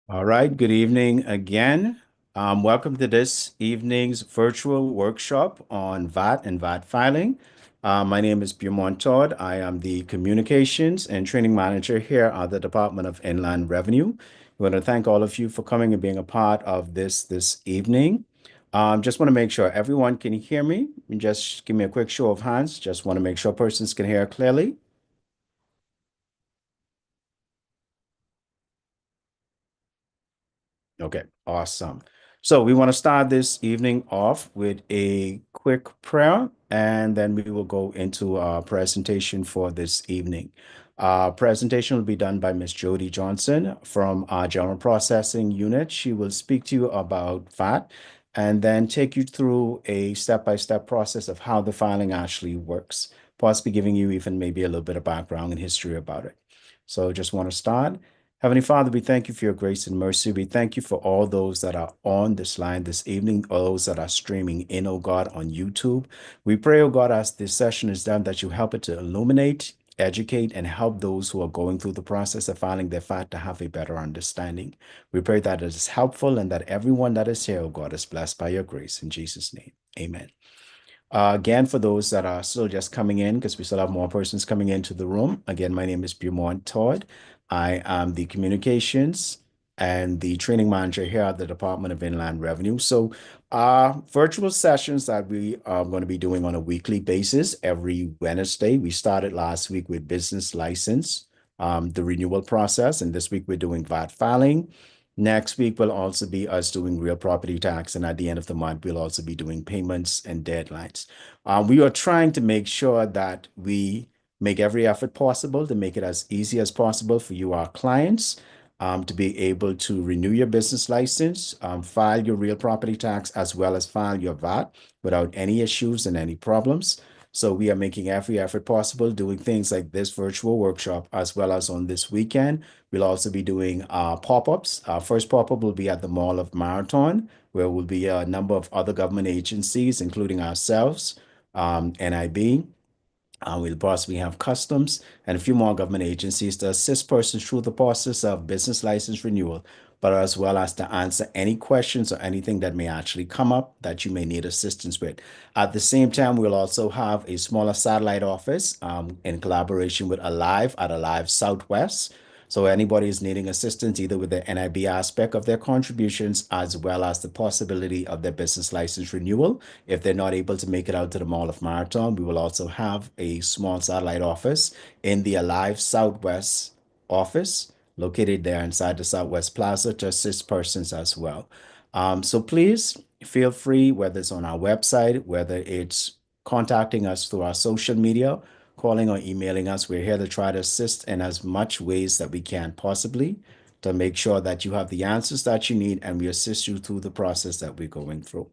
All right, good evening again. Welcome to this evening's virtual workshop on VAT and VAT filing. My name is Beaumont Todd. I am the Communications and Training Manager here at the Department of Inland Revenue. I want to thank all of you for coming and being a part of this evening. Just want to make sure everyone can hear me. Just give me a quick show of hands. Just want to make sure persons can hear clearly. Okay, awesome. So we want to start this evening off with a quick prayer, and then we will go into our presentation for this evening. Our presentation will be done by Ms. Jody Johnson from our General Processing Unit. She will speak to you about VAT and then take you through a step-by-step process of how the filing actually works, possibly giving you even maybe a little bit of background and history about it. So just want to start. Heavenly Father, we thank you for your grace and mercy. We thank you for all those that are on this line this evening, all those that are streaming in, oh God, on YouTube. We pray, oh God, as this session is done, that you help it to illuminate, educate, and help those who are going through the process of filing their FAT to have a better understanding. We pray that it is helpful and that everyone that is here, oh God, is blessed by your grace. In Jesus' name, amen. Again, for those that are still just coming in, because we still have more persons coming into the room. Again, my name is Beaumont Todd. I am the communications and the training manager here at the Department of Inland Revenue. So, virtual sessions that we are going to be doing on a weekly basis every Wednesday. We started last week with business license, the renewal process, and this week we're doing VAT filing. Next week will also be us doing real property tax, and at the end of the month, we'll also be doing payments and deadlines. We are trying to make sure that we make every effort possible to make it as easy as possible for you, our clients, to be able to renew your business license, file your real property tax, as well as file your VAT without any issues and any problems. So we are making every effort possible, doing things like this virtual workshop, as well as on this weekend. We'll also be doing pop-ups. Our first pop-up will be at the Mall of Marathon, where will be a number of other government agencies, including ourselves, NIB. We'll possibly have customs and a few more government agencies to assist persons through the process of business license renewal, but as well as to answer any questions or anything that may actually come up that you may need assistance with. At the same time, we'll also have a smaller satellite office in collaboration with Alive at Alive Southwest. So anybody is needing assistance either with the NIB aspect of their contributions as well as the possibility of their business license renewal. If they're not able to make it out to the Mall of Marathon, we will also have a small satellite office in the Alive Southwest office located there inside the Southwest Plaza to assist persons as well. So please feel free, whether it's on our website, whether it's contacting us through our social media, calling or emailing us. We're here to try to assist in as much ways that we can possibly to make sure that you have the answers that you need and we assist you through the process that we're going through.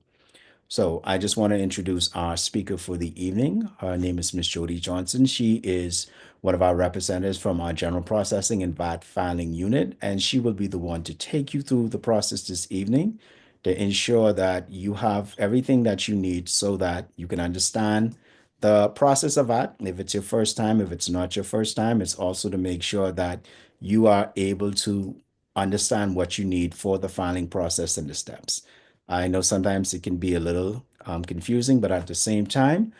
So I just want to introduce our speaker for the evening. Her name is Miss Jody Johnson. She is one of our representatives from our General Processing and VAT Filing Unit, and she will be the one to take you through the process this evening to ensure that you have everything that you need so that you can understand the process of VAT. If it's your first time, if it's not your first time, it's also to make sure that you are able to understand what you need for the filing process and the steps. I know sometimes it can be a little confusing, but at the same time,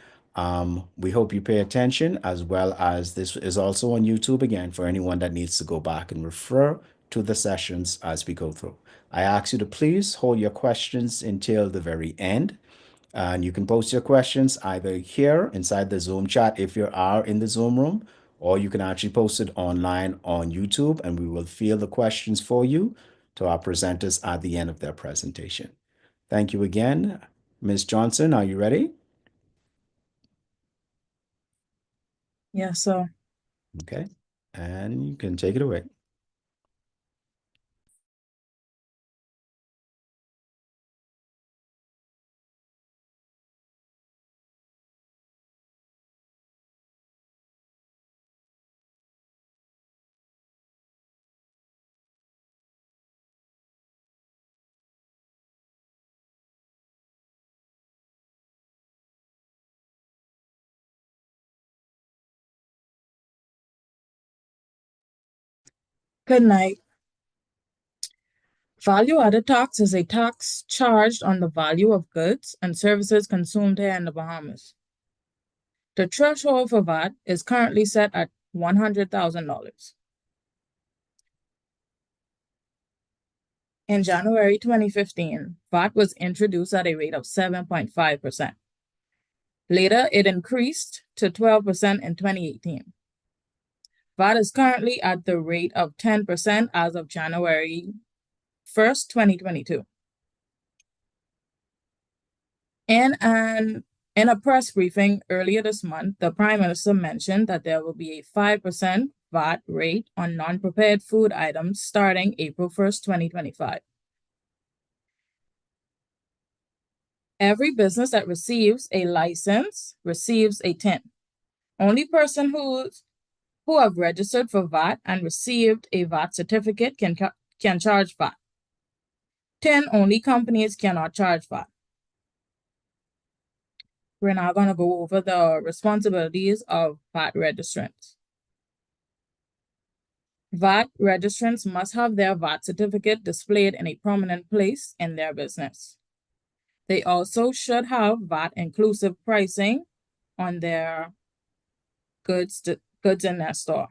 we hope you pay attention as well as this is also on YouTube again for anyone that needs to go back and refer to the sessions as we go through. I ask you to please hold your questions until the very end. And you can post your questions either here inside the Zoom chat if you are in the Zoom room, or you can actually post it online on YouTube and we will field the questions for you to our presenters at the end of their presentation. Thank you again. Ms. Johnson, are you ready? Yeah, so Okay. And you can take it away. good night. Value-added tax is a tax charged on the value of goods and services consumed here in the Bahamas. The threshold for VAT is currently set at $100,000. In January 2015, VAT was introduced at a rate of 7.5%. Later, it increased to 12% in 2018. VAT is currently at the rate of 10% as of January 1st, 2022. In a press briefing earlier this month, the Prime Minister mentioned that there will be a 5% VAT rate on non-prepared food items starting April 1st, 2025. Every business that receives a license receives a TIN. Only person who have registered for VAT and received a VAT certificate can charge VAT. TIN-only companies cannot charge VAT. We're now going to go over the responsibilities of VAT registrants. VAT registrants must have their VAT certificate displayed in a prominent place in their business. They also should have VAT inclusive pricing on their goods in their store.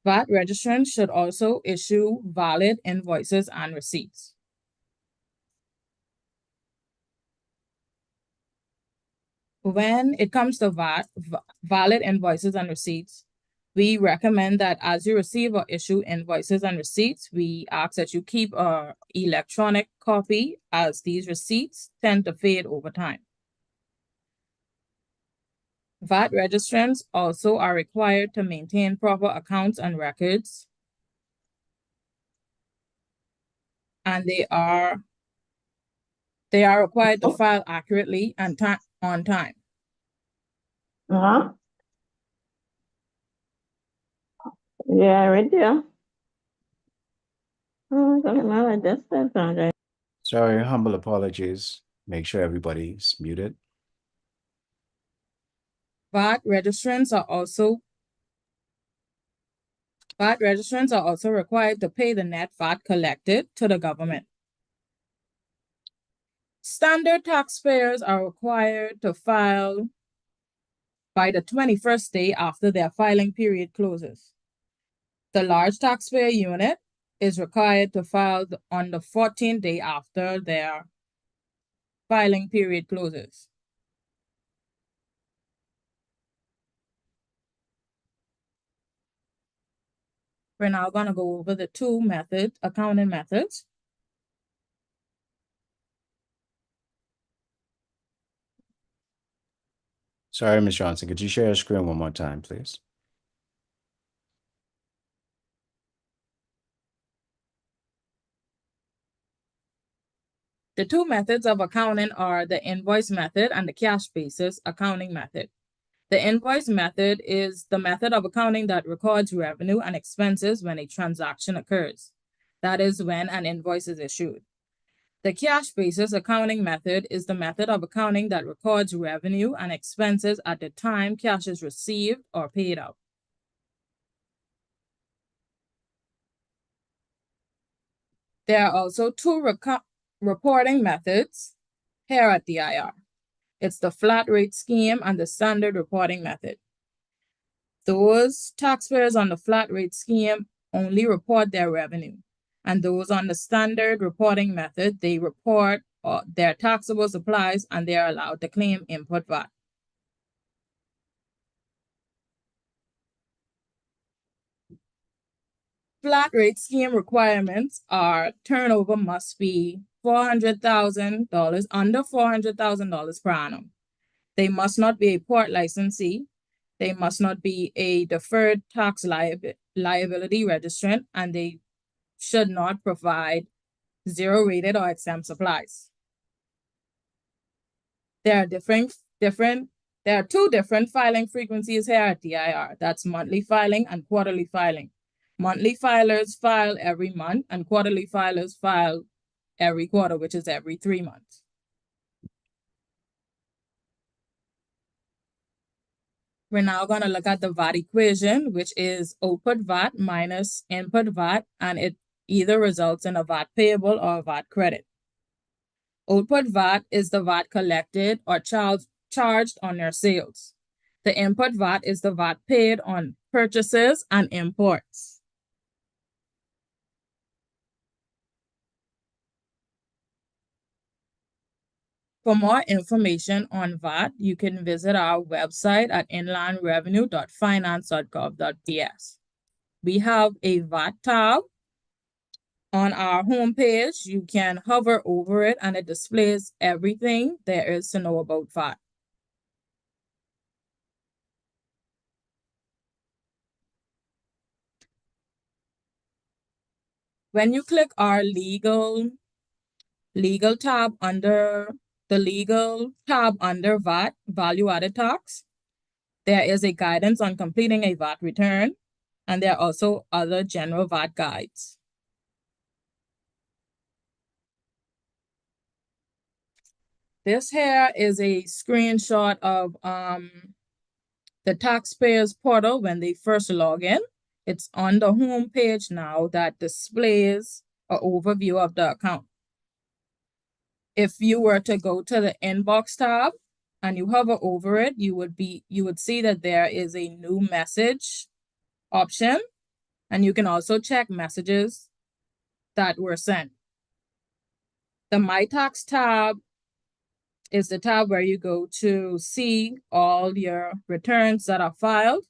VAT registrants should also issue valid invoices and receipts. When it comes to valid invoices and receipts, we recommend that as you receive or issue invoices and receipts, we ask that you keep an electronic copy, as these receipts tend to fade over time. VAT registrants also are required to maintain proper accounts and records, and they are required to file accurately and on time. Yeah, right there. Sorry, humble apologies. Make sure everybody's muted. VAT registrants are also required to pay the net VAT collected to the government. Standard taxpayers are required to file by the 21st day after their filing period closes. The large taxpayer unit is required to file on the 14th day after their filing period closes. We're now going to go over the two accounting methods. Sorry, Ms. Johnson, could you share your screen one more time, please? The two methods of accounting are the invoice method and the cash basis accounting method. The invoice method is the method of accounting that records revenue and expenses when a transaction occurs. That is when an invoice is issued. The cash basis accounting method is the method of accounting that records revenue and expenses at the time cash is received or paid out. There are also two reporting methods here at DIR. It's the flat rate scheme and the standard reporting method. Those taxpayers on the flat rate scheme only report their revenue, and those on the standard reporting method, they report their taxable supplies and they are allowed to claim input VAT. Flat rate scheme requirements are turnover must be $400,000, under $400,000 per annum. They must not be a port licensee. They must not be a deferred tax liability registrant, and they should not provide zero-rated or exempt supplies. There are two different filing frequencies here at DIR. That's monthly filing and quarterly filing. Monthly filers file every month, and quarterly filers file every quarter, which is every 3 months. We're now going to look at the VAT equation, which is output VAT minus input VAT, and it either results in a VAT payable or a VAT credit. Output VAT is the VAT collected or charged on your sales. The input VAT is the VAT paid on purchases and imports. For more information on VAT, you can visit our website at inlandrevenue.finance.gov.ps. We have a VAT tab on our homepage. You can hover over it and it displays everything there is to know about VAT. When you click our legal tab under the legal tab under VAT, value added tax, there is a guidance on completing a VAT return, and there are also other general VAT guides. This here is a screenshot of the taxpayers portal when they first log in. It's on the home page now that displays an overview of the account. If you were to go to the inbox tab and you hover over it, you would see that there is a new message option, and you can also check messages that were sent. The My Tax tab is the tab where you go to see all your returns that are filed,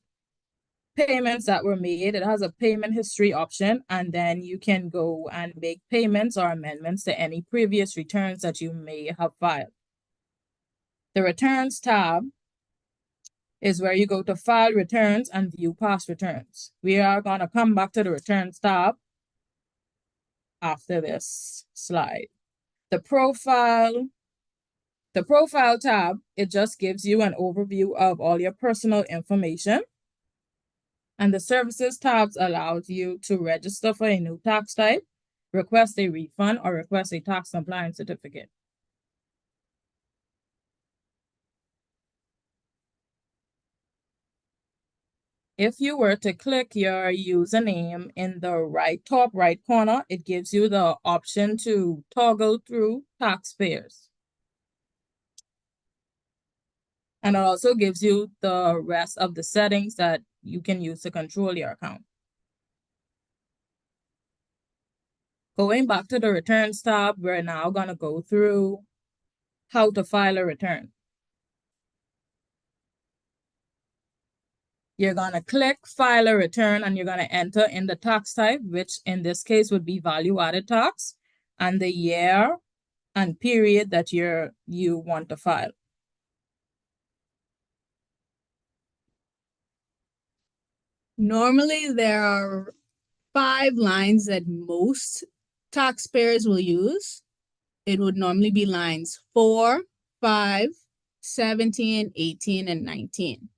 payments that were made. It has a payment history option, and then you can go and make payments or amendments to any previous returns that you may have filed. The Returns tab is where you go to file returns and view past returns. We are going to come back to the Returns tab after this slide. The Profile tab, it just gives you an overview of all your personal information. And the Services tabs allows you to register for a new tax type, request a refund, or request a tax compliance certificate. If you were to click your username in the top right corner, it gives you the option to toggle through taxpayers. And it also gives you the rest of the settings that you can use to control your account. Going back to the Returns tab, we're now going to go through how to file a return. You're going to click File a Return, and you're going to enter in the tax type, which in this case would be value-added tax, and the year and period that you want to file. Normally, there are 5 lines that most taxpayers will use. It would normally be lines 4, 5, 17, 18, and 19.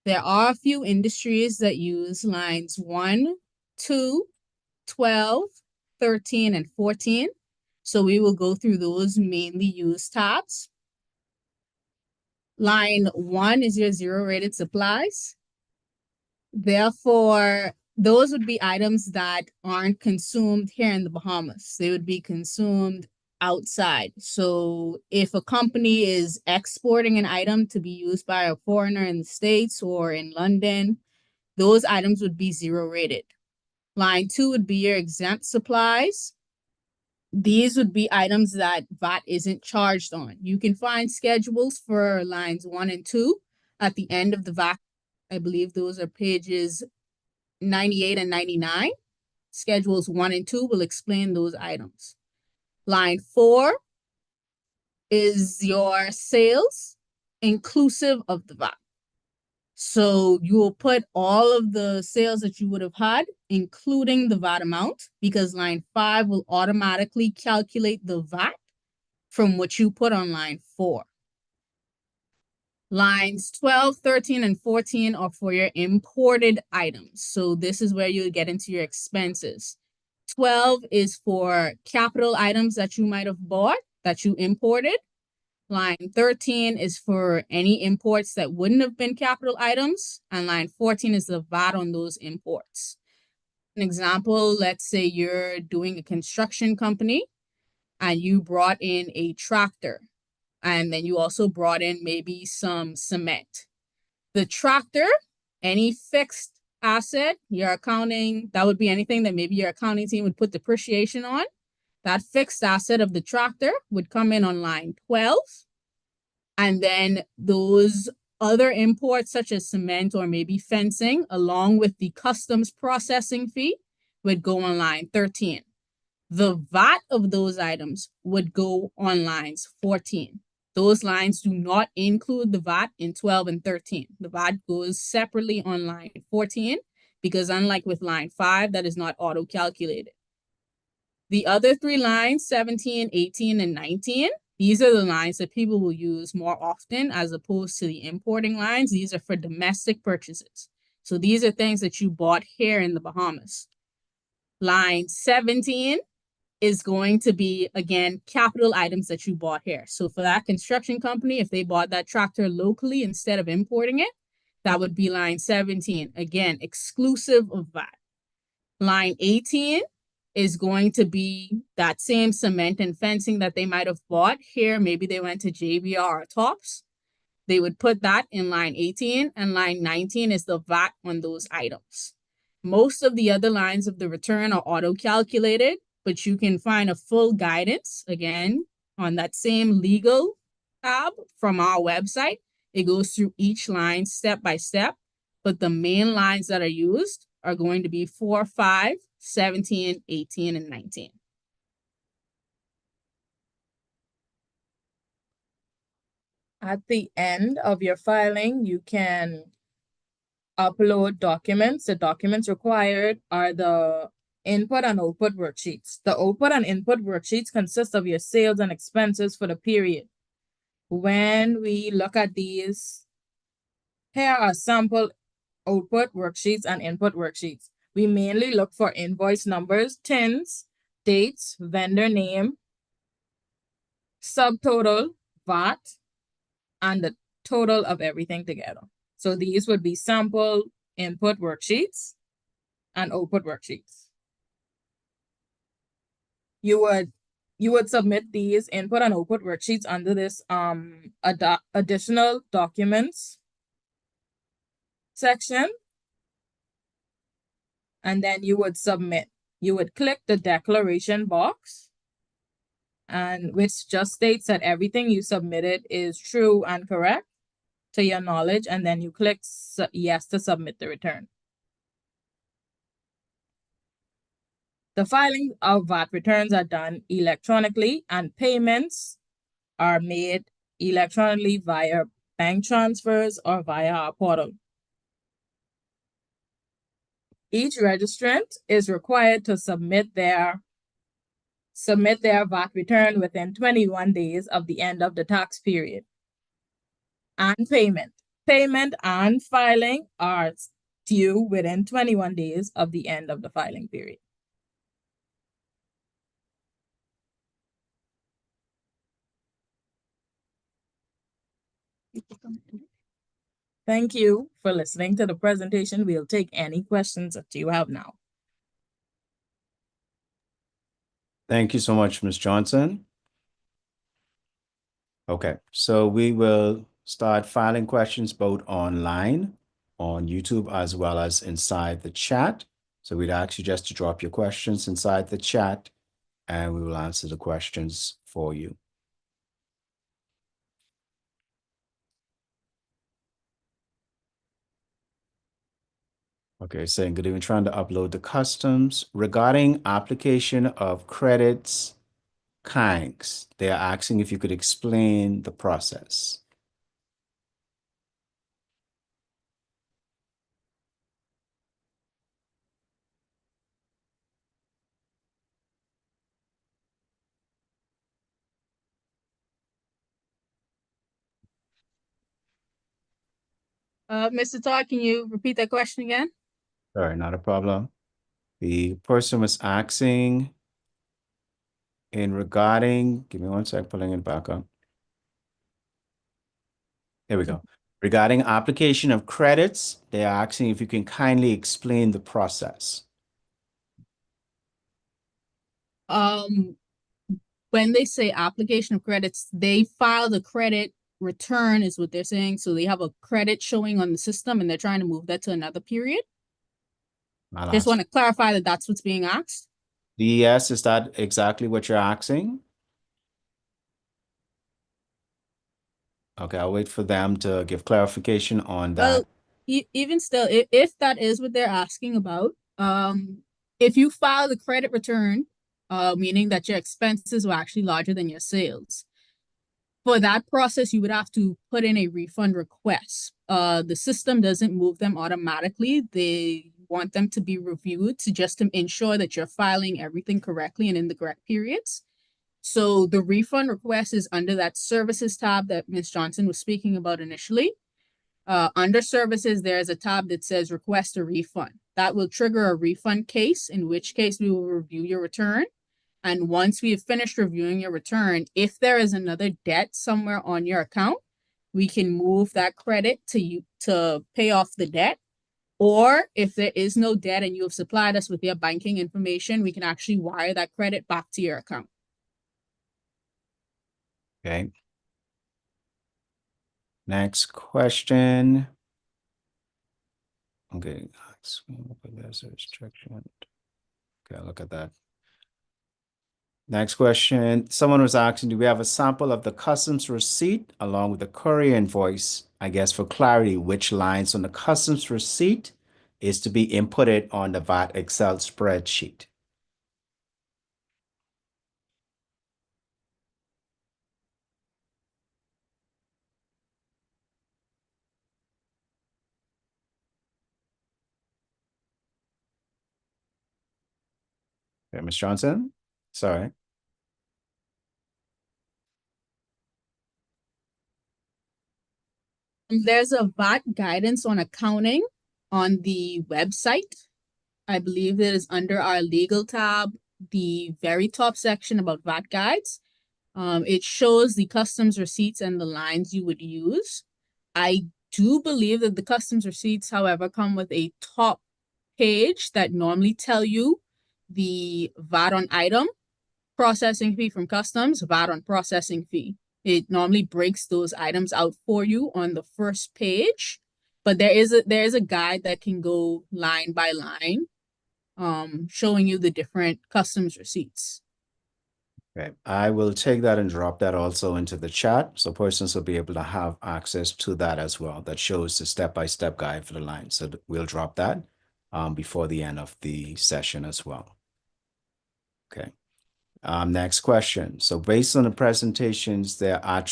There are a few industries that use lines 1, 2, 12, 13, and 14. So we will go through those mainly used tabs. Line 1 is your zero rated supplies. Therefore, those would be items that aren't consumed here in the Bahamas. They would be consumed outside. So if a company is exporting an item to be used by a foreigner in the States or in London, those items would be zero rated. Line 2 would be your exempt supplies. These would be items that VAT isn't charged on. You can find schedules for lines 1 and 2 at the end of the VAT. I believe those are pages 98 and 99. Schedules 1 and 2 will explain those items. Line 4 is your sales inclusive of the VAT. So you will put all of the sales that you would have had, including the VAT amount, because line 5 will automatically calculate the VAT from what you put on line 4. Lines 12, 13, and 14 are for your imported items. So this is where you get into your expenses. 12 is for capital items that you might have bought that you imported. Line 13 is for any imports that wouldn't have been capital items. And line 14 is the VAT on those imports. An example, let's say you're doing a construction company and you brought in a tractor, and then you also brought in maybe some cement. The tractor, any fixed asset, you're accounting, that would be anything that maybe your accounting team would put depreciation on. That fixed asset of the tractor would come in on line 12. And then those other imports, such as cement or maybe fencing, along with the customs processing fee, would go on line 13. The VAT of those items would go on lines 14. Those lines do not include the VAT in 12 and 13. The VAT goes separately on line 14 because unlike with line 5, that is not auto-calculated. The other three lines, 17, 18, and 19, these are the lines that people will use more often as opposed to the importing lines. These are for domestic purchases. So these are things that you bought here in the Bahamas. Line 17 is going to be, again, capital items that you bought here. So for that construction company, if they bought that tractor locally instead of importing it, that would be line 17. Again, exclusive of VAT. Line 18 is going to be that same cement and fencing that they might have bought here. Maybe they went to JBR or Tops. They would put that in line 18, and line 19 is the VAT on those items. Most of the other lines of the return are auto-calculated, but you can find a full guidance, again, on that same legal tab from our website. It goes through each line step by step, but the main lines that are used are going to be 4, 5, 17, 18, and 19. At the end of your filing, you can upload documents. The documents required are the input and output worksheets. The output and input worksheets consist of your sales and expenses for the period. When we look at these, here are sample output worksheets and input worksheets. We mainly look for invoice numbers, TINs, dates, vendor name, subtotal, VAT, and the total of everything together. So these would be sample input worksheets and output worksheets. You would submit these input and output worksheets under this additional documents section. And then you would submit. You would click the declaration box, and which just states that everything you submitted is true and correct to your knowledge, and then you click yes to submit the return. The filing of VAT returns are done electronically, and payments are made electronically via bank transfers or via our portal. Each registrant is required to submit their VAT return within 21 days of the end of the tax period. And payment and filing are due within 21 days of the end of the filing period. Thank you for listening to the presentation. We'll take any questions that you have now. Thank you so much, Ms. Johnson. Okay, so we will start filing questions both online, on YouTube, as well as inside the chat. So we'd ask you just to drop your questions inside the chat, and we will answer the questions for you. Okay, saying good evening, trying to upload the customs. Regarding application of credits, kinds, they are asking if you could explain the process. Mr. Todd, can you repeat that question again? Sorry, not a problem. The person was asking in regarding, give me one sec, pulling it back up. Here we go. Regarding application of credits, they are asking if you can kindly explain the process. When they say application of credits, they file the credit return is what they're saying. So they have a credit showing on the system and they're trying to move that to another period. I'll Just ask. want to clarify that that's what's being asked. Yes, is that exactly what you're asking? Okay, I'll wait for them to give clarification on that. Well, even still, if that is what they're asking about, if you file the credit return, meaning that your expenses were actually larger than your sales, for that process, you would have to put in a refund request. The system doesn't move them automatically. They want them to be reviewed to just to ensure that you're filing everything correctly and in the correct periods. So the refund request is under that services tab that Ms. Johnson was speaking about initially. Under services, there's a tab that says request a refund. That will trigger a refund case, in which case we will review your return. And once we have finished reviewing your return, if there is another debt somewhere on your account, we can move that credit to you to pay off the debt. Or if there is no debt and you have supplied us with your banking information, we can actually wire that credit back to your account. Okay. Next question. Okay, there's a restriction. Okay, look at that. Next question. Someone was asking, do we have a sample of the customs receipt along with the courier invoice? I guess for clarity, which lines on the customs receipt is to be inputted on the VAT Excel spreadsheet? Okay, Ms. Johnson? Sorry. There's a VAT guidance on accounting on the website. I believe it is under our legal tab, the very top section about VAT guides. It shows the customs receipts and the lines you would use. I do believe that the customs receipts, however, come with a top page that normally tell you the VAT on item, processing fee from customs, VAT on processing fee. It normally breaks those items out for you on the first page, but there is a guide that can go line by line, showing you the different customs receipts. Okay, I will take that and drop that also into the chat so persons will be able to have access to that as well. That shows the step-by-step guide for the line. So we'll drop that before the end of the session as well. Okay. Next question. So based on the presentations, there are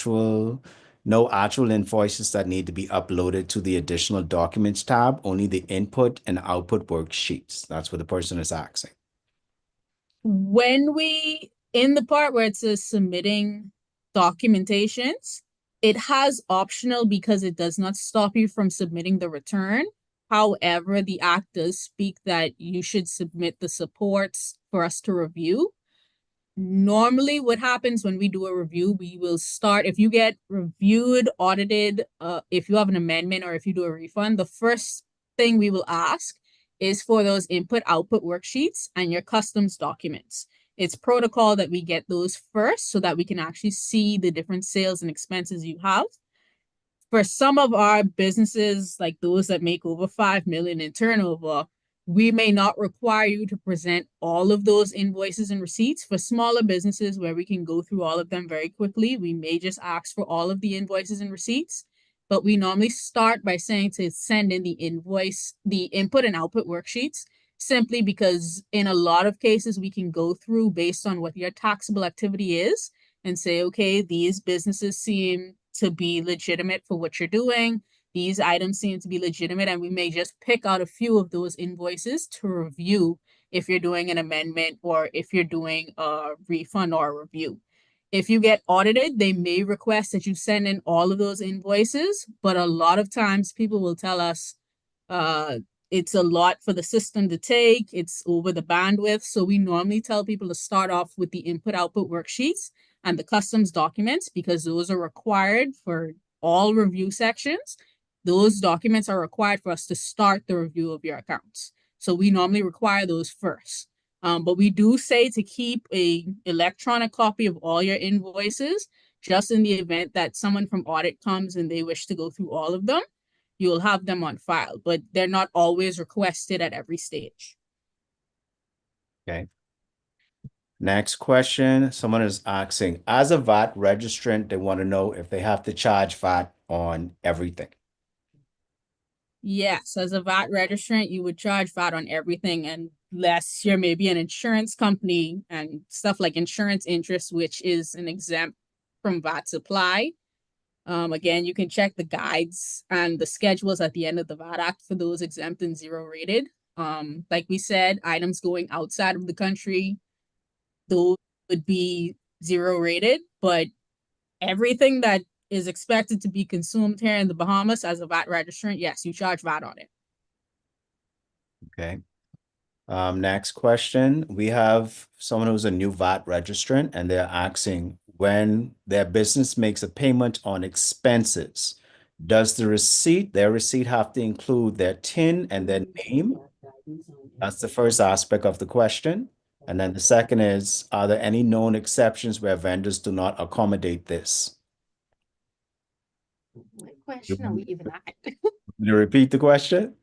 no actual invoices that need to be uploaded to the additional documents tab, only the input and output worksheets. That's what the person is asking. When in the part where it says submitting documentations, it has optional because it does not stop you from submitting the return. However, the act does speak that you should submit the supports for us to review. Normally what happens when we do a review, we will start, if you get reviewed, audited, if you have an amendment or if you do a refund, the first thing we will ask is for those input output worksheets and your customs documents. It's protocol that we get those first so that we can actually see the different sales and expenses you have. For some of our businesses, like those that make over 5 million in turnover, we may not require you to present all of those invoices and receipts. For smaller businesses where we can go through all of them very quickly, we may just ask for all of the invoices and receipts. But we normally start by saying to send in the input and output worksheets, simply because in a lot of cases, we can go through based on what your taxable activity is and say, okay, these businesses seem to be legitimate for what you're doing. These items seem to be legitimate, and we may just pick out a few of those invoices to review if you're doing an amendment or if you're doing a refund or a review. If you get audited, they may request that you send in all of those invoices, but a lot of times people will tell us it's a lot for the system to take, it's over the bandwidth. So we normally tell people to start off with the input-output worksheets and the customs documents because those are required for all review sections. Those documents are required for us to start the review of your accounts. So we normally require those first. But we do say to keep a electronic copy of all your invoices, just in the event that someone from audit comes and they wish to go through all of them, you'll have them on file, but they're not always requested at every stage. Okay. Next question, someone is asking, as a VAT registrant, they want to know if they have to charge VAT on everything. Yes, as a VAT registrant, you would charge VAT on everything unless you're maybe an insurance company and stuff like insurance interest, which is an exempt from VAT supply. Again, you can check the guides and the schedules at the end of the VAT Act for those exempt and zero rated. Like we said, items going outside of the country, those would be zero rated, but everything that is expected to be consumed here in the Bahamas as a VAT registrant, yes, you charge VAT on it. Okay. Next question. We have someone who's a new VAT registrant and they're asking when their business makes a payment on expenses, does their receipt have to include their TIN and their name? That's the first aspect of the question. And then the second is, are there any known exceptions where vendors do not accommodate this? What question are we even at? Can you repeat the question?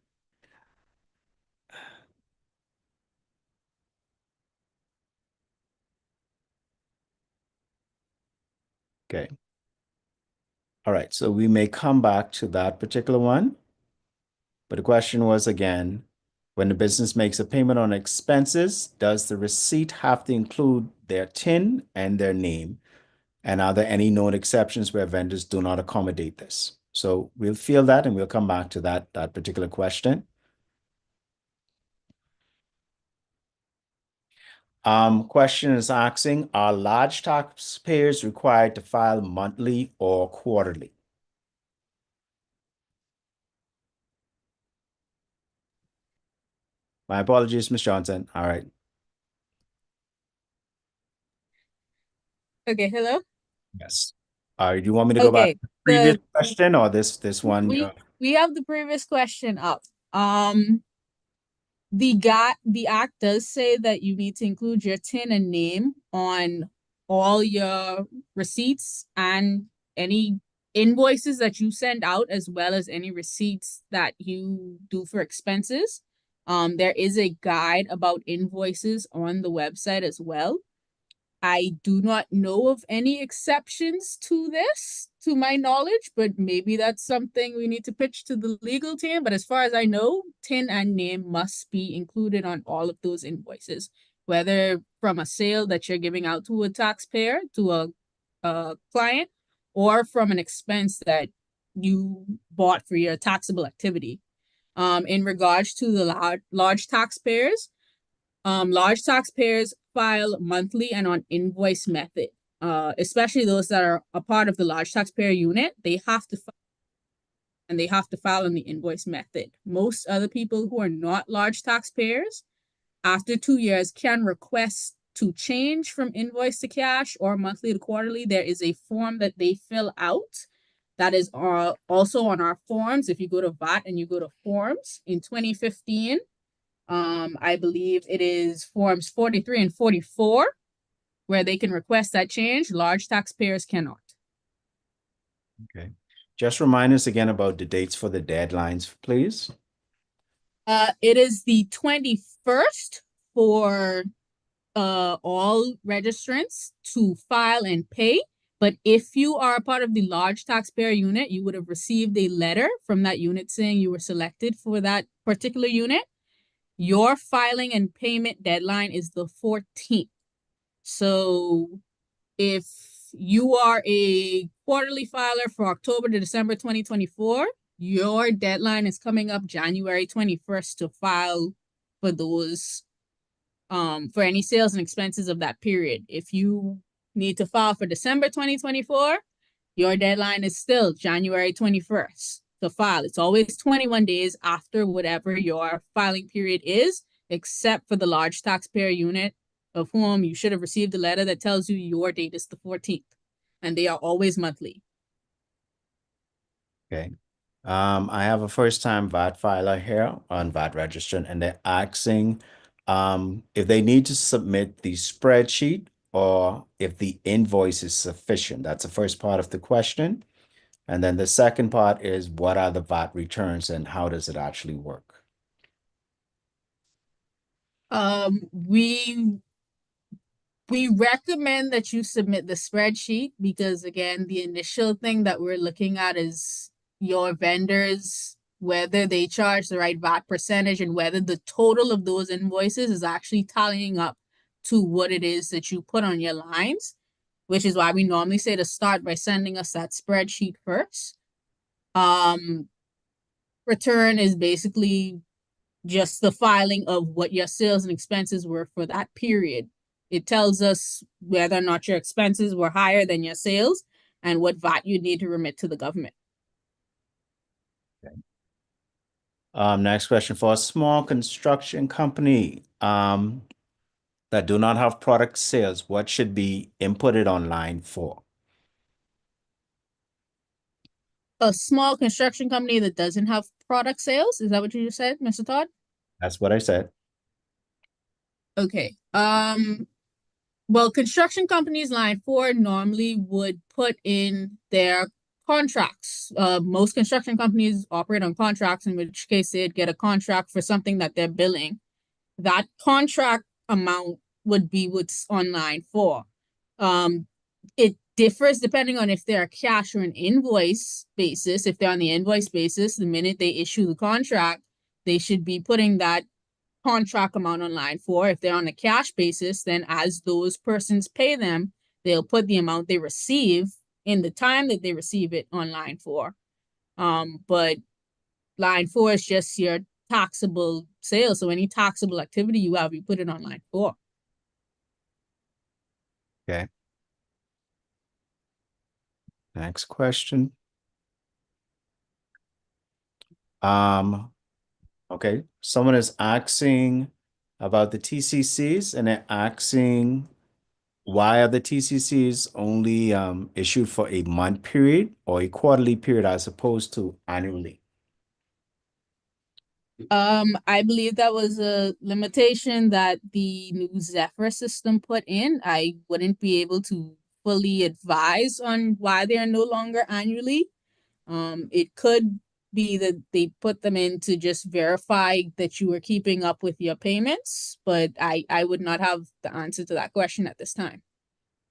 Okay. All right, so we may come back to that particular one. But the question was again, when the business makes a payment on expenses, does the receipt have to include their TIN and their name? And are there any known exceptions where vendors do not accommodate this? So we'll feel that and we'll come back to that particular question. Question is asking, are large taxpayers required to file monthly or quarterly? My apologies, Ms. Johnson. All right. Okay, hello? Yes. All right. Do you want me to go back Okay, to the previous the question or this one? we have the previous question up. The act does say that you need to include your TIN and name on all your receipts and any invoices that you send out, as well as any receipts that you do for expenses. There is a guide about invoices on the website as well. I do not know of any exceptions to this, to my knowledge, but maybe that's something we need to pitch to the legal team. But as far as I know, TIN and name must be included on all of those invoices, whether from a sale that you're giving out to a taxpayer, to a client, or from an expense that you bought for your taxable activity. In regards to the large taxpayers, large taxpayers file monthly and on invoice method. Especially those that are a part of the large taxpayer unit, they have to file in the invoice method. Most other people who are not large taxpayers, after 2 years, can request to change from invoice to cash or monthly to quarterly. There is a form that they fill out that is also on our forms. If you go to VAT and you go to forms in 2015, I believe it is forms 43 and 44, where they can request that change. Large taxpayers cannot. Okay. Just remind us again about the dates for the deadlines, please. It is the 21st for all registrants to file and pay. But if you are a part of the large taxpayer unit, you would have received a letter from that unit saying you were selected for that particular unit. Your filing and payment deadline is the 14th. So if you are a quarterly filer for October to December 2024, your deadline is coming up January 21st to file for those, for any sales and expenses of that period. If you need to file for December 2024, your deadline is still January 21st to file. It's always 21 days after whatever your filing period is, except for the large taxpayer unit, of whom you should have received a letter that tells you your date is the 14th, and they are always monthly. Okay. I have a first-time VAT filer here on VAT registrant, and they're asking, if they need to submit the spreadsheet or if the invoice is sufficient. That's the first part of the question. And then the second part is what are the VAT returns and how does it actually work? We recommend that you submit the spreadsheet because again, the initial thing that we're looking at is your vendors, whether they charge the right VAT percentage and whether the total of those invoices is actually tallying up to what it is that you put on your lines, which is why we normally say to start by sending us that spreadsheet first. Return is basically just the filing of what your sales and expenses were for that period. It tells us whether or not your expenses were higher than your sales and what VAT you need to remit to the government. Next question for a small construction company that do not have product sales, what should be inputted online for? A small construction company that doesn't have product sales, is that what you just said, Mr. Todd? That's what I said. Okay. Well, construction companies line 4 normally would put in their contracts. Most construction companies operate on contracts, in which case they'd get a contract for something that they're billing. That contract amount would be what's on line 4. It differs depending on if they're a cash or an invoice basis. If they're on the invoice basis, the minute they issue the contract, they should be putting that contract amount on line 4. If they're on a cash basis, then as those persons pay them, they'll put the amount they receive in the time that they receive it on line 4. But line 4 is just your taxable sales. So any taxable activity you have, you put it on line 4. Okay. Next question. Okay, someone is asking about the TCCs and they're asking why are the TCCs only issued for a month period or a quarterly period as opposed to annually? I believe that was a limitation that the new Zephyr system put in. I wouldn't be able to fully advise on why they are no longer annually. It could be that they put them in to just verify that you were keeping up with your payments, but I would not have the answer to that question at this time.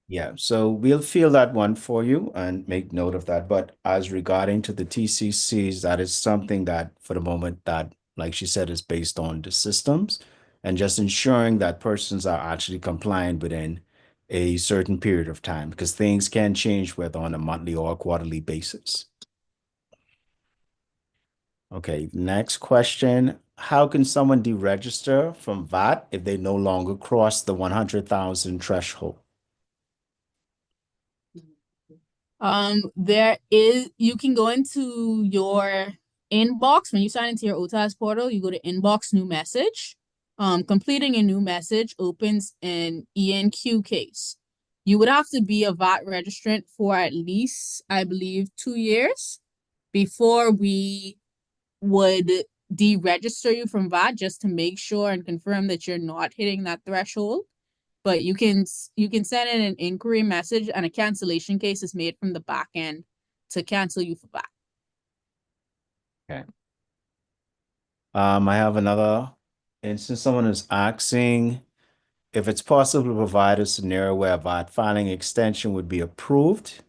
Yeah, so we'll fill that one for you and make note of that. But as regarding to the TCCs, that is something that for the moment that, like she said, is based on the systems and just ensuring that persons are actually compliant within a certain period of time because things can change whether on a monthly or a quarterly basis. Okay, next question. How can someone deregister from VAT if they no longer cross the 100,000 threshold? You can go into your inbox. When you sign into your OTAS portal, you go to inbox new message. Completing a new message opens an ENQ case. You would have to be a VAT registrant for at least, I believe, 2 years before we would deregister you from VAT just to make sure and confirm that you're not hitting that threshold. But you can send in an inquiry message and a cancellation case is made from the back end to cancel you for VAT. Okay. I have another instance. Someone is asking if it's possible to provide a scenario where a VAT filing extension would be approved.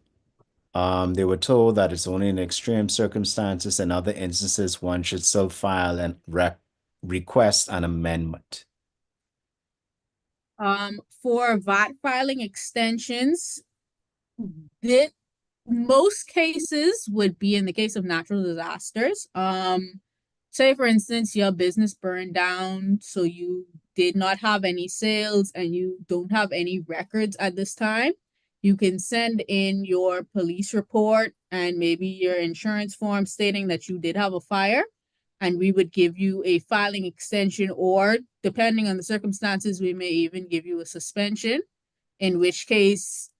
They were told that it's only in extreme circumstances and other instances one should still file and request an amendment. For VAT filing extensions, that most cases would be in the case of natural disasters. Say for instance, your business burned down, so you did not have any sales and you don't have any records at this time. You can send in your police report and maybe your insurance form stating that you did have a fire, and we would give you a filing extension, or depending on the circumstances, we may even give you a suspension, in which case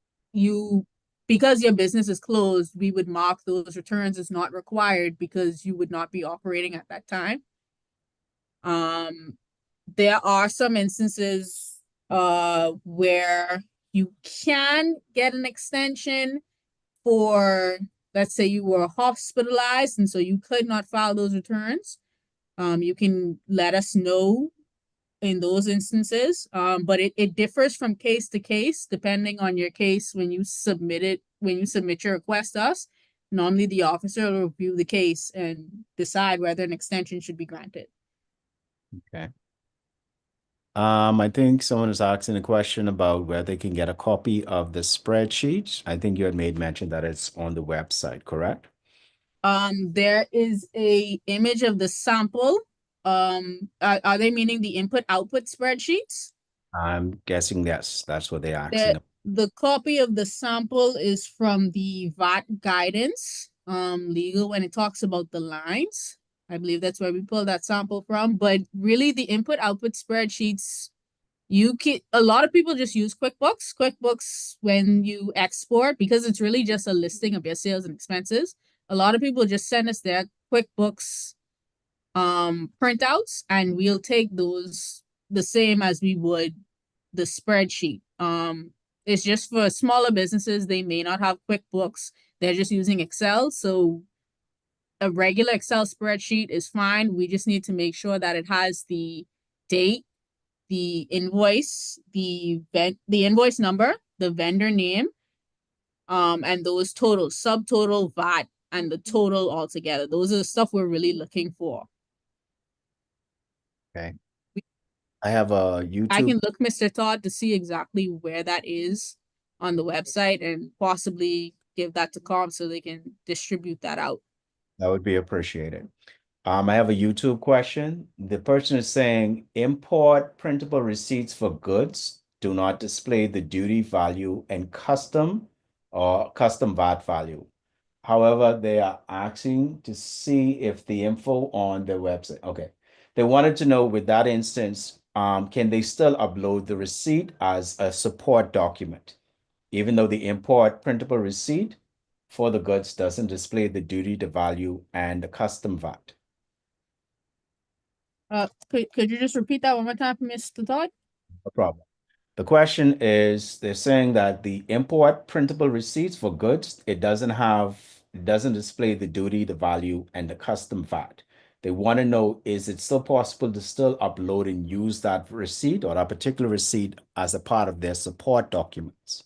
because your business is closed, we would mark those returns as not required because you would not be operating at that time. there are some instances where you can get an extension for, let's say you were hospitalized and so you could not file those returns. You can let us know in those instances. But it differs from case to case depending on your case when you submit your request to us. Normally the officer will review the case and decide whether an extension should be granted. Okay. I think someone is asking a question about where they can get a copy of the spreadsheet. I think you had made mention that it's on the website, correct? There is a image of the sample. Are they meaning the input output spreadsheets? I'm guessing yes, that's what they're There, asking. the copy of the sample is from the VAT guidance, legal, when it talks about the lines. I believe that's where we pulled that sample from. But really, the input output spreadsheets, a lot of people just use QuickBooks. QuickBooks, when you export, because it's really just a listing of your sales and expenses, a lot of people just send us their QuickBooks printouts, and we'll take those the same as we would the spreadsheet. It's just for smaller businesses, they may not have QuickBooks, they're just using Excel. So a regular Excel spreadsheet is fine. We just need to make sure that it has the date, the invoice, the invoice number, the vendor name, and those totals, subtotal, VAT, and the total altogether. Those are the stuff we're really looking for. Okay. I have a I YouTube. can look, Mr. Todd, to see exactly where that is on the website and possibly give that to COM so they can distribute that out. That would be appreciated. I have a YouTube question. The person is saying import printable receipts for goods do not display the duty value and custom or custom VAT value. However, they are asking to see if the info on their website. Okay. They wanted to know with that instance, can they still upload the receipt as a support document, even though the import printable receipt for the goods doesn't display the duty, the value, and the custom VAT? Could you just repeat that one more time, Mr. Todd? No problem. The question is, they're saying that the import printable receipts for goods, it doesn't display the duty, the value, and the custom VAT. They want to know, is it still possible to still upload and use that receipt or that particular receipt as a part of their support documents?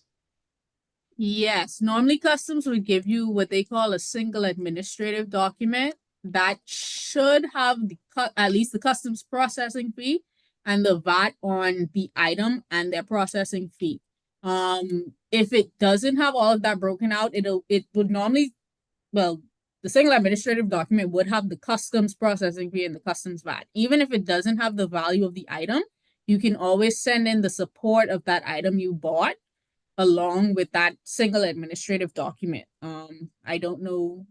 Yes, normally customs would give you what they call a single administrative document that should have at least the customs processing fee and the VAT on the item and their processing fee. If it doesn't have all of that broken out, it would normally, well, the single administrative document would have the customs processing fee and the customs VAT. Even if it doesn't have the value of the item, you can always send in the support of that item you bought along with that single administrative document. I don't know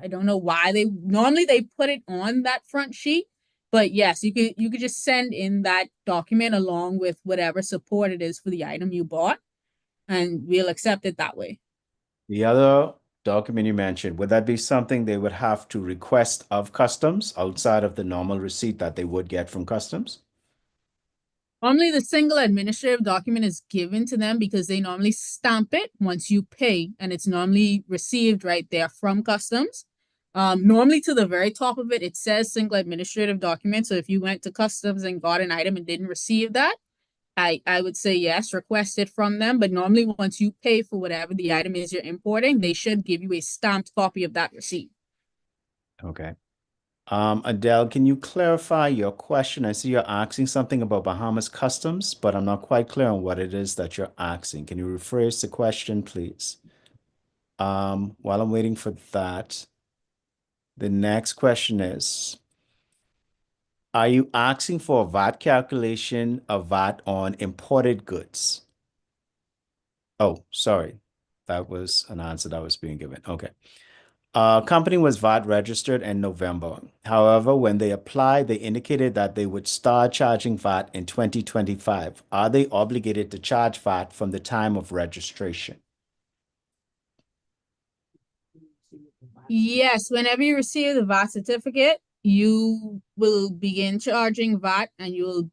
why they normally put it on that front sheet, but yes, you could just send in that document along with whatever support it is for the item you bought, and we'll accept it that way. The other document you mentioned, would that be something they would have to request of customs outside of the normal receipt that they would get from customs? Normally, the single administrative document is given to them because they normally stamp it once you pay, and it's normally received right there from customs. Normally to the very top of it, it says single administrative document. So if you went to customs and got an item and didn't receive that, I would say yes, request it from them. But normally once you pay for whatever the item is you're importing, they should give you a stamped copy of that receipt. Okay. Adele, can you clarify your question? I see you're asking something about Bahamas customs, but I'm not quite clear on what it is that you're asking. Can you rephrase the question, please? While I'm waiting for that, the next question is, are you asking for a VAT calculation of VAT on imported goods? Oh, sorry. That was an answer that was being given. Okay. Company was VAT registered in November. However, when they applied, they indicated that they would start charging VAT in 2025. Are they obligated to charge VAT from the time of registration? Yes, whenever you receive the VAT certificate, you will begin charging VAT and you'll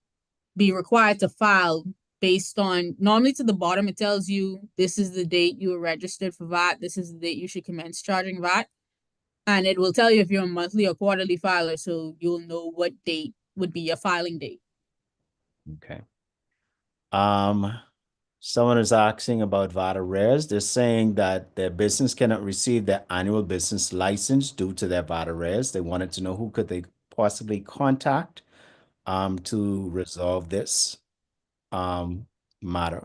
be required to file based on, normally to the bottom, it tells you this is the date you were registered for VAT, this is the date you should commence charging VAT. And it will tell you if you're a monthly or quarterly filer, so you'll know what date would be your filing date. Okay. Someone is asking about VAT arrears. They're saying that their business cannot receive their annual business license due to their VAT arrears. They wanted to know who could they possibly contact to resolve this matter.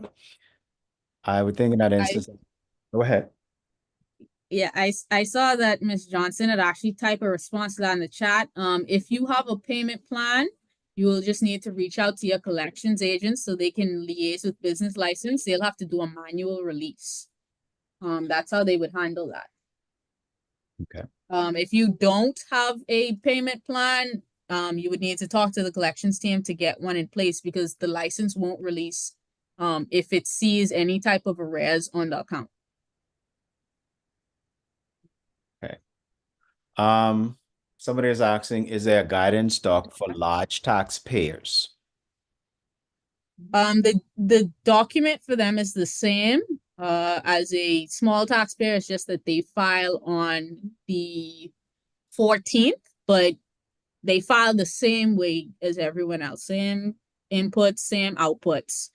I would think in that instance, go ahead. Yeah, I saw that Ms. Johnson had actually typed a response to that in the chat. If you have a payment plan, you will just need to reach out to your collections agent so they can liaise with business license. They'll have to do a manual release. That's how they would handle that. Okay. If you don't have a payment plan, you would need to talk to the collections team to get one in place because the license won't release if it sees any type of arrears on the account. Okay. Somebody is asking, is there a guidance doc for large taxpayers? The document for them is the same as a small taxpayer. It's just that they file on the 14th, but they file the same way as everyone else. Same inputs, same outputs.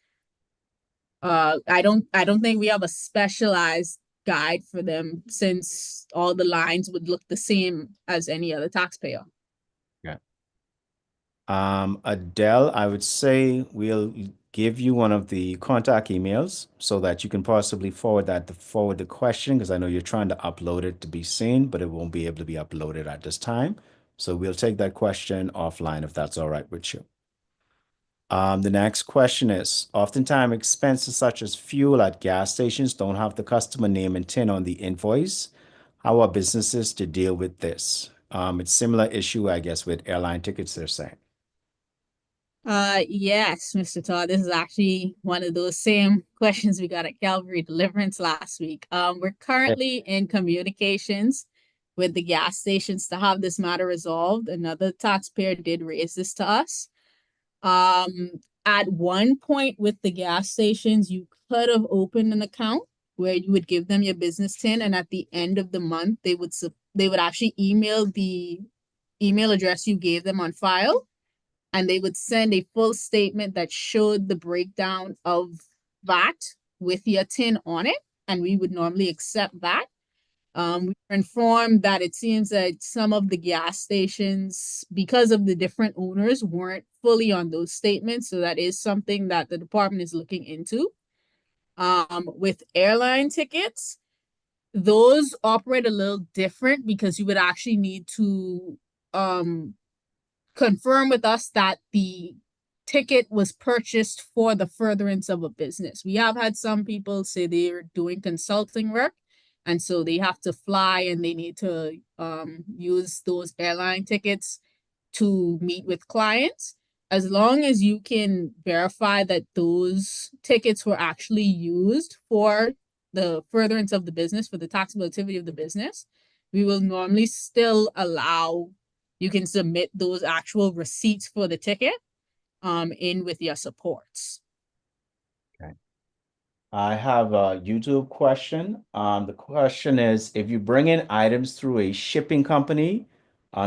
I don't think we have a specialized guide for them since all the lines would look the same as any other taxpayer. Yeah. Adele, I would say we'll give you one of the contact emails so that you can possibly forward the question, because I know you're trying to upload it to be seen, but it won't be able to be uploaded at this time. So we'll take that question offline if that's all right with you. The next question is, oftentimes expenses such as fuel at gas stations don't have the customer name and TIN on the invoice. How are businesses to deal with this? It's similar issue, I guess, with airline tickets, they're saying. Yes, Mr. Todd, this is actually one of those same questions we got at Calvary Deliverance last week. We're currently in communications with the gas stations to have this matter resolved. Another taxpayer did raise this to us. At one point with the gas stations, you could have opened an account where you would give them your business TIN, and at the end of the month, they would actually email the email address you gave them on file, and they would send a full statement that showed the breakdown of VAT with your TIN on it, and we would normally accept that. We were informed that it seems that some of the gas stations, because of the different owners, weren't fully on those statements. So that is something that the department is looking into. With airline tickets, those operate a little different because you would actually need to confirm with us that the ticket was purchased for the furtherance of a business. We have had some people say they're doing consulting work, and so they have to fly and they need to use those airline tickets to meet with clients. As long as you can verify that those tickets were actually used for the furtherance of the business, for the taxable activity of the business, we will normally still allow you can submit those actual receipts for the ticket in with your supports. Okay. I have a YouTube question. The question is, if you bring in items through a shipping company,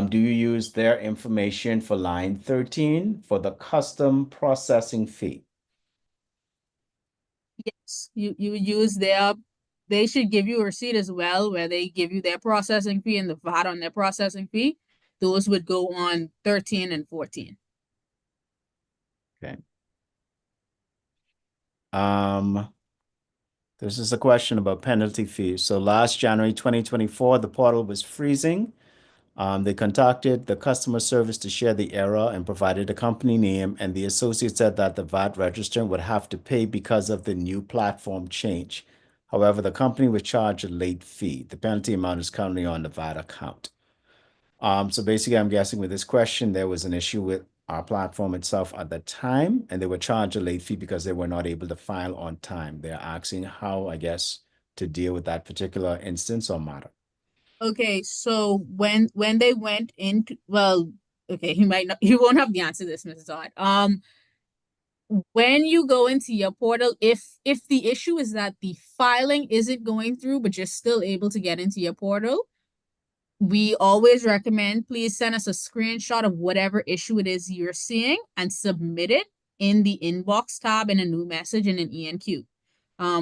do you use their information for line 13 for the custom processing fee? Yes, you use they should give you a receipt as well where they give you their processing fee and the VAT on their processing fee. Those would go on 13 and 14. Okay. This is a question about penalty fees. So last January 2024, the portal was freezing. They contacted the customer service to share the error and provided a company name, and the associate said that the VAT registrant would have to pay because of the new platform change. However, the company was charged a late fee. The penalty amount is currently on the VAT account. So basically, I'm guessing with this question, there was an issue with our platform itself at the time, and they were charged a late fee because they were not able to file on time. They're asking how, I guess, to deal with that particular instance or matter. Okay, so when they went into, well, okay, you won't have the answer to this, Mrs. Todd. when you go into your portal, if the issue is that the filing isn't going through, but you're still able to get into your portal, we always recommend please send us a screenshot of whatever issue it is you're seeing and submit it in the inbox tab in a new message in an ENQ.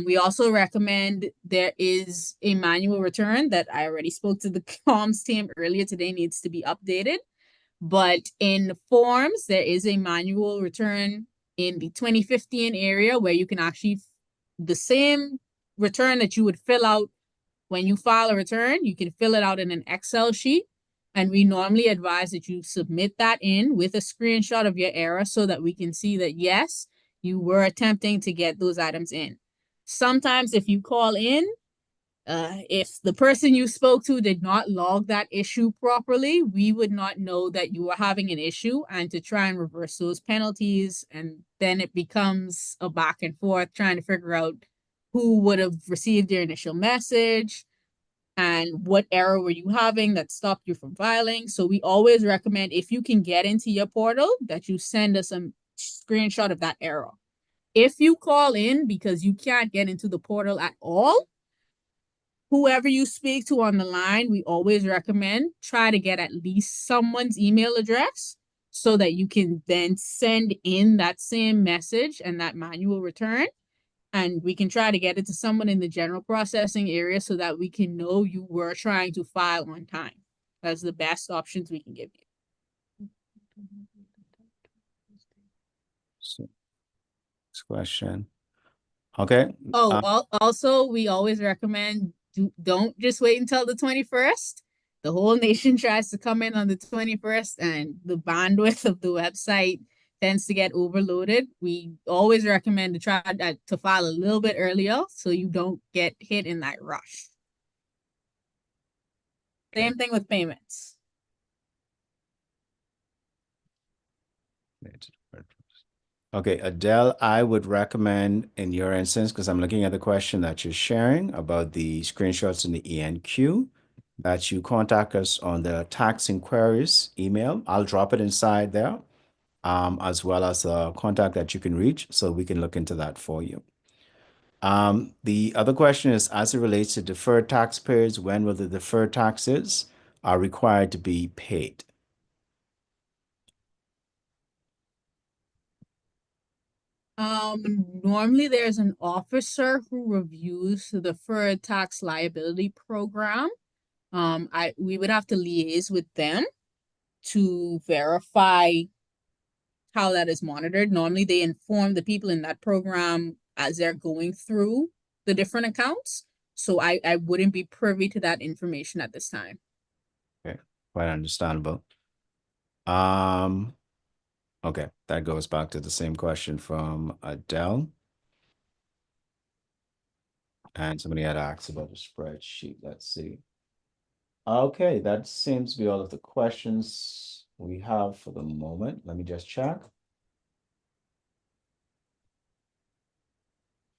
We also recommend there is a manual return that I already spoke to the comms team earlier today, needs to be updated. But in forms, there is a manual return in the 2015 area where you can actually, the same return that you would fill out when you file a return, you can fill it out in an Excel sheet. And we normally advise that you submit that in with a screenshot of your error so that we can see that, yes, you were attempting to get those items in. Sometimes if you call in, if the person you spoke to did not log that issue properly, we would not know that you were having an issue and to try and reverse those penalties. And then it becomes a back and forth trying to figure out who would have received your initial message and what error were you having that stopped you from filing. So we always recommend if you can get into your portal that you send us a screenshot of that error. If you call in because you can't get into the portal at all, whoever you speak to on the line, we always recommend try to get at least someone's email address so that you can then send in that same message and that manual return. And we can try to get it to someone in the general processing area so that we can know you were trying to file on time. That's the best options we can give you. So, next question. Okay. Oh, also, we always recommend don't just wait until the 21st. The whole nation tries to come in on the 21st, and the bandwidth of the website tends to get overloaded. We always recommend to try to file a little bit earlier so you don't get hit in that rush. Same thing with payments. Okay, Adele, I would recommend in your instance, because I'm looking at the question that you're sharing about the screenshots in the ENQ, that you contact us on the tax inquiries email. I'll drop it inside there, as well as a contact that you can reach, so we can look into that for you. The other question is, as it relates to deferred taxpayers, when will the deferred taxes are required to be paid? Normally there's an officer who reviews the deferred tax liability program. We would have to liaise with them to verify how that is monitored. Normally they inform the people in that program as they're going through the different accounts. So I wouldn't be privy to that information at this time. Okay, quite understandable. Okay, that goes back to the same question from Adele. And somebody had asked about a spreadsheet. Let's see. Okay, that seems to be all of the questions we have for the moment. Let me just check.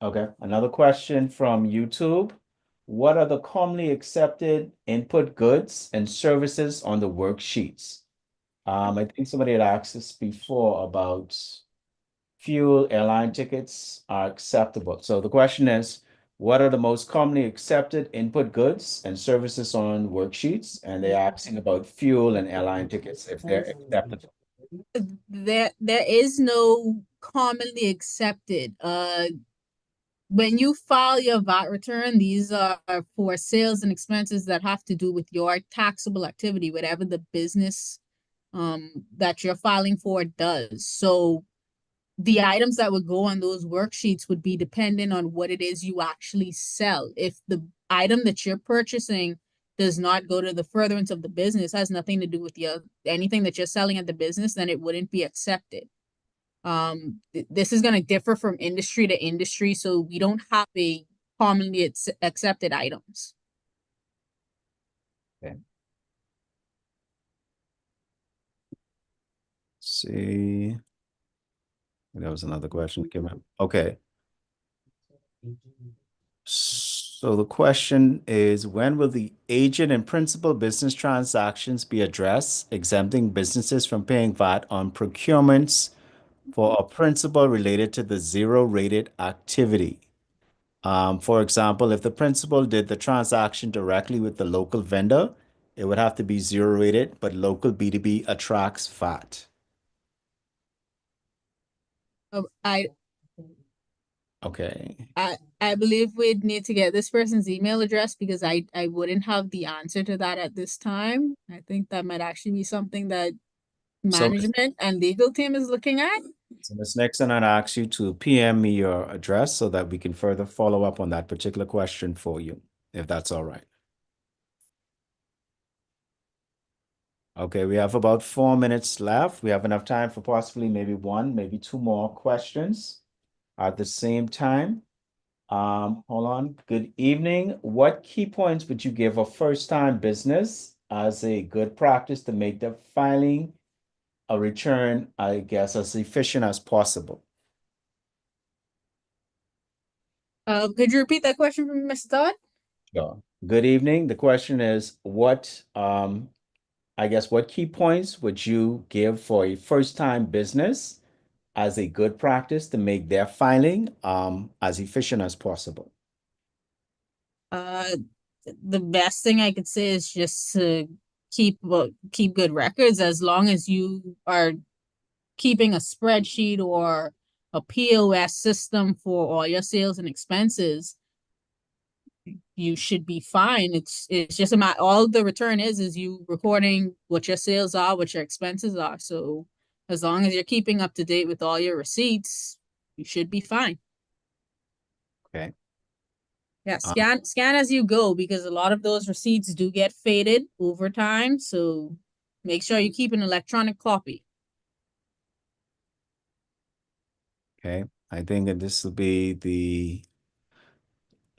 Okay, another question from YouTube. What are the commonly accepted input goods and services on the worksheets? I think somebody had asked us before about fuel, airline tickets are acceptable. So the question is, what are the most commonly accepted input goods and services on worksheets? And they're asking about fuel and airline tickets, if they're acceptable. There is no commonly accepted. When you file your VAT return, these are for sales and expenses that have to do with your taxable activity, whatever the business that you're filing for does. So the items that would go on those worksheets would be dependent on what it is you actually sell. If the item that you're purchasing does not go to the furtherance of the business, has nothing to do with anything that you're selling at the business, then it wouldn't be accepted. This is going to differ from industry to industry, so we don't have a commonly accepted items. Okay. See, there was another question that came up. Okay. So the question is, when will the agent and principal business transactions be addressed, exempting businesses from paying VAT on procurements for a principal related to the zero-rated activity. For example, if the principal did the transaction directly with the local vendor, it would have to be zero-rated, but local B2B attracts VAT. Oh, I Okay. I believe we'd need to get this person's email address because I wouldn't have the answer to that at this time. I think that might actually be something that So, management and legal team is looking at. so Ms. Nixon, I'd ask you to PM me your address so that we can further follow up on that particular question for you, if that's all right. Okay, we have about 4 minutes left. We have enough time for possibly maybe one, maybe two more questions at the same time. Hold on. Good evening. What key points would you give a first-time business as a good practice to make the filing a return, I guess, as efficient as possible? Could you repeat that question from Mr. Todd? Sure. Good evening. The question is, I guess, what key points would you give for a first-time business as a good practice to make their filing as efficient as possible? Uh, the best thing I could say is just to keep good records. As long as you are keeping a spreadsheet or a POS system for all your sales and expenses, you should be fine. It's just about all the return is you recording what your sales are, what your expenses are. So as long as you're keeping up to date with all your receipts, you should be fine. Okay. Yeah, scan as you go because a lot of those receipts do get faded over time. So make sure you keep an electronic copy. Okay. I think that this will be the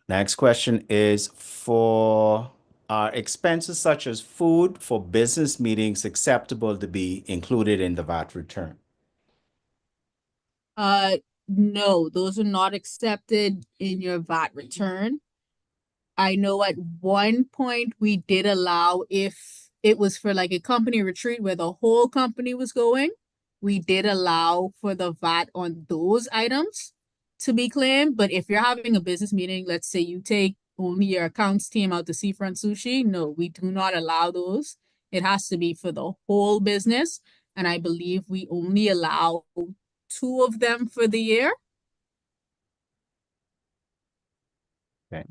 next question is for are expenses such as food for business meetings acceptable to be included in the VAT return? Uh, no, those are not accepted in your VAT return. I know at one point we did allow if it was for like a company retreat where the whole company was going, we did allow for the VAT on those items to be claimed. But if you're having a business meeting, let's say you take only your accounts team out to seafront sushi, no, we do not allow those. It has to be for the whole business. And I believe we only allow two of them for the year. Okay.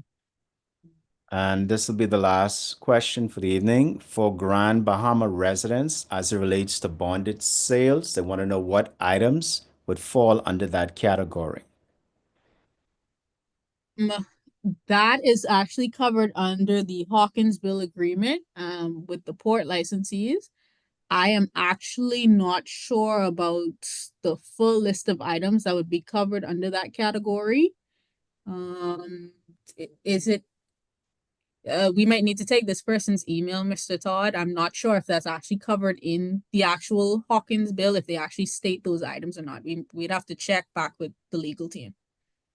And this will be the last question for the evening. For Grand Bahama residents, as it relates to bonded sales, they want to know what items would fall under that category. That is actually covered under the Hawkins Bill agreement with the port licensees. I am actually not sure about the full list of items that would be covered under that category. Is it we might need to take this person's email, Mr. Todd. I'm not sure if that's actually covered in the actual Hawkins bill, if they actually state those items or not. We'd have to check back with the legal team.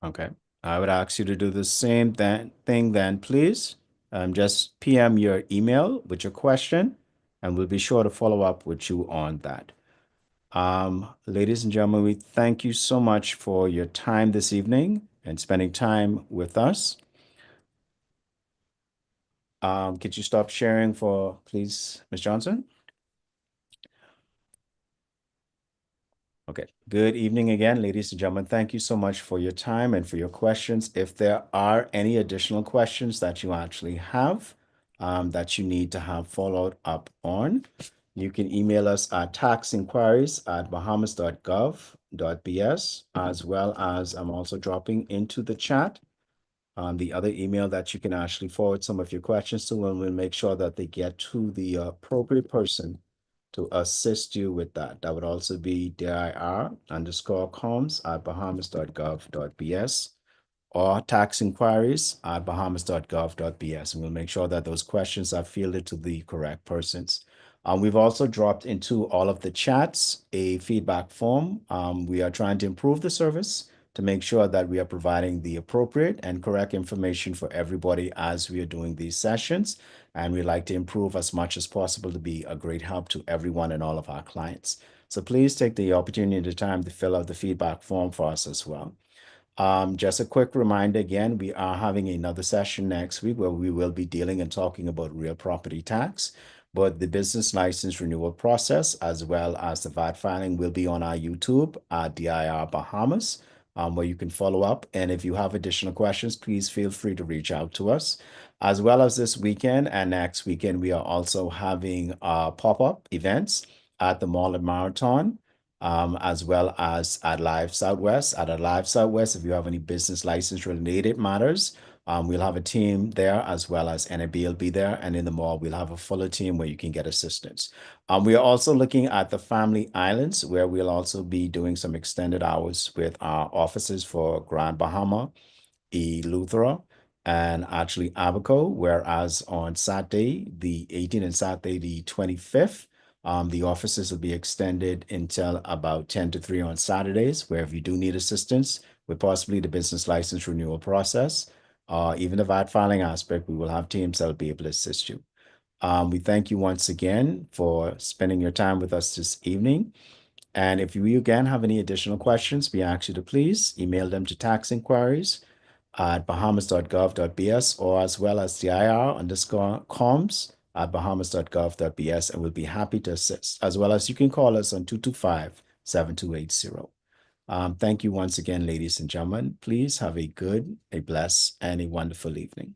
Okay. I would ask you to do the same thing then, please. Just PM your email with your question, and we'll be sure to follow up with you on that. Ladies and gentlemen, we thank you so much for your time this evening and spending time with us. Could you stop sharing for, please, Ms. Johnson? Okay. Good evening again, ladies and gentlemen. Thank you so much for your time and for your questions. If there are any additional questions that you actually have that you need to have followed up on, you can email us at taxinquiries@bahamas.gov.bs, as well as I'm also dropping into the chat the other email that you can actually forward some of your questions to, and we'll make sure that they get to the appropriate person to assist you with that. That would also be dir_coms@bahamas.gov.bs or taxinquiries@bahamas.gov.bs, and we'll make sure that those questions are fielded to the correct persons. We've also dropped into all of the chats a feedback form. We are trying to improve the service to make sure that we are providing the appropriate and correct information for everybody as we are doing these sessions. And we like to improve as much as possible to be a great help to everyone and all of our clients. So please take the opportunity and the time to fill out the feedback form for us as well. Just a quick reminder again, we are having another session next week where we will be dealing and talking about real property tax, but the business license renewal process as well as the VAT filing will be on our YouTube at DIR Bahamas, where you can follow up. And if you have additional questions, please feel free to reach out to us. As well as this weekend and next weekend, we are also having pop-up events at the Mall and Marathon, as well as at Live Southwest. At a Live Southwest, if you have any business license related matters, we'll have a team there as well as NAB will be there. And in the mall, we'll have a fuller team where you can get assistance. We are also looking at the Family Islands, where we'll also be doing some extended hours with our offices for Grand Bahama, Eleuthera, and actually Abaco, whereas on Saturday, the 18th and Saturday, the 25th, the offices will be extended until about 10 to 3 on Saturdays, where if you do need assistance with possibly the business license renewal process, even the VAT filing aspect, we will have teams that will be able to assist you. We thank you once again for spending your time with us this evening. And if you again have any additional questions, we ask you to please email them to tax inquiries at bahamas.gov.bs or as well as dir_comms at bahamas.gov.bs, and we'll be happy to assist, as well as you can call us on 225-7280. Thank you once again, ladies and gentlemen. Please have a good, a blessed, and a wonderful evening.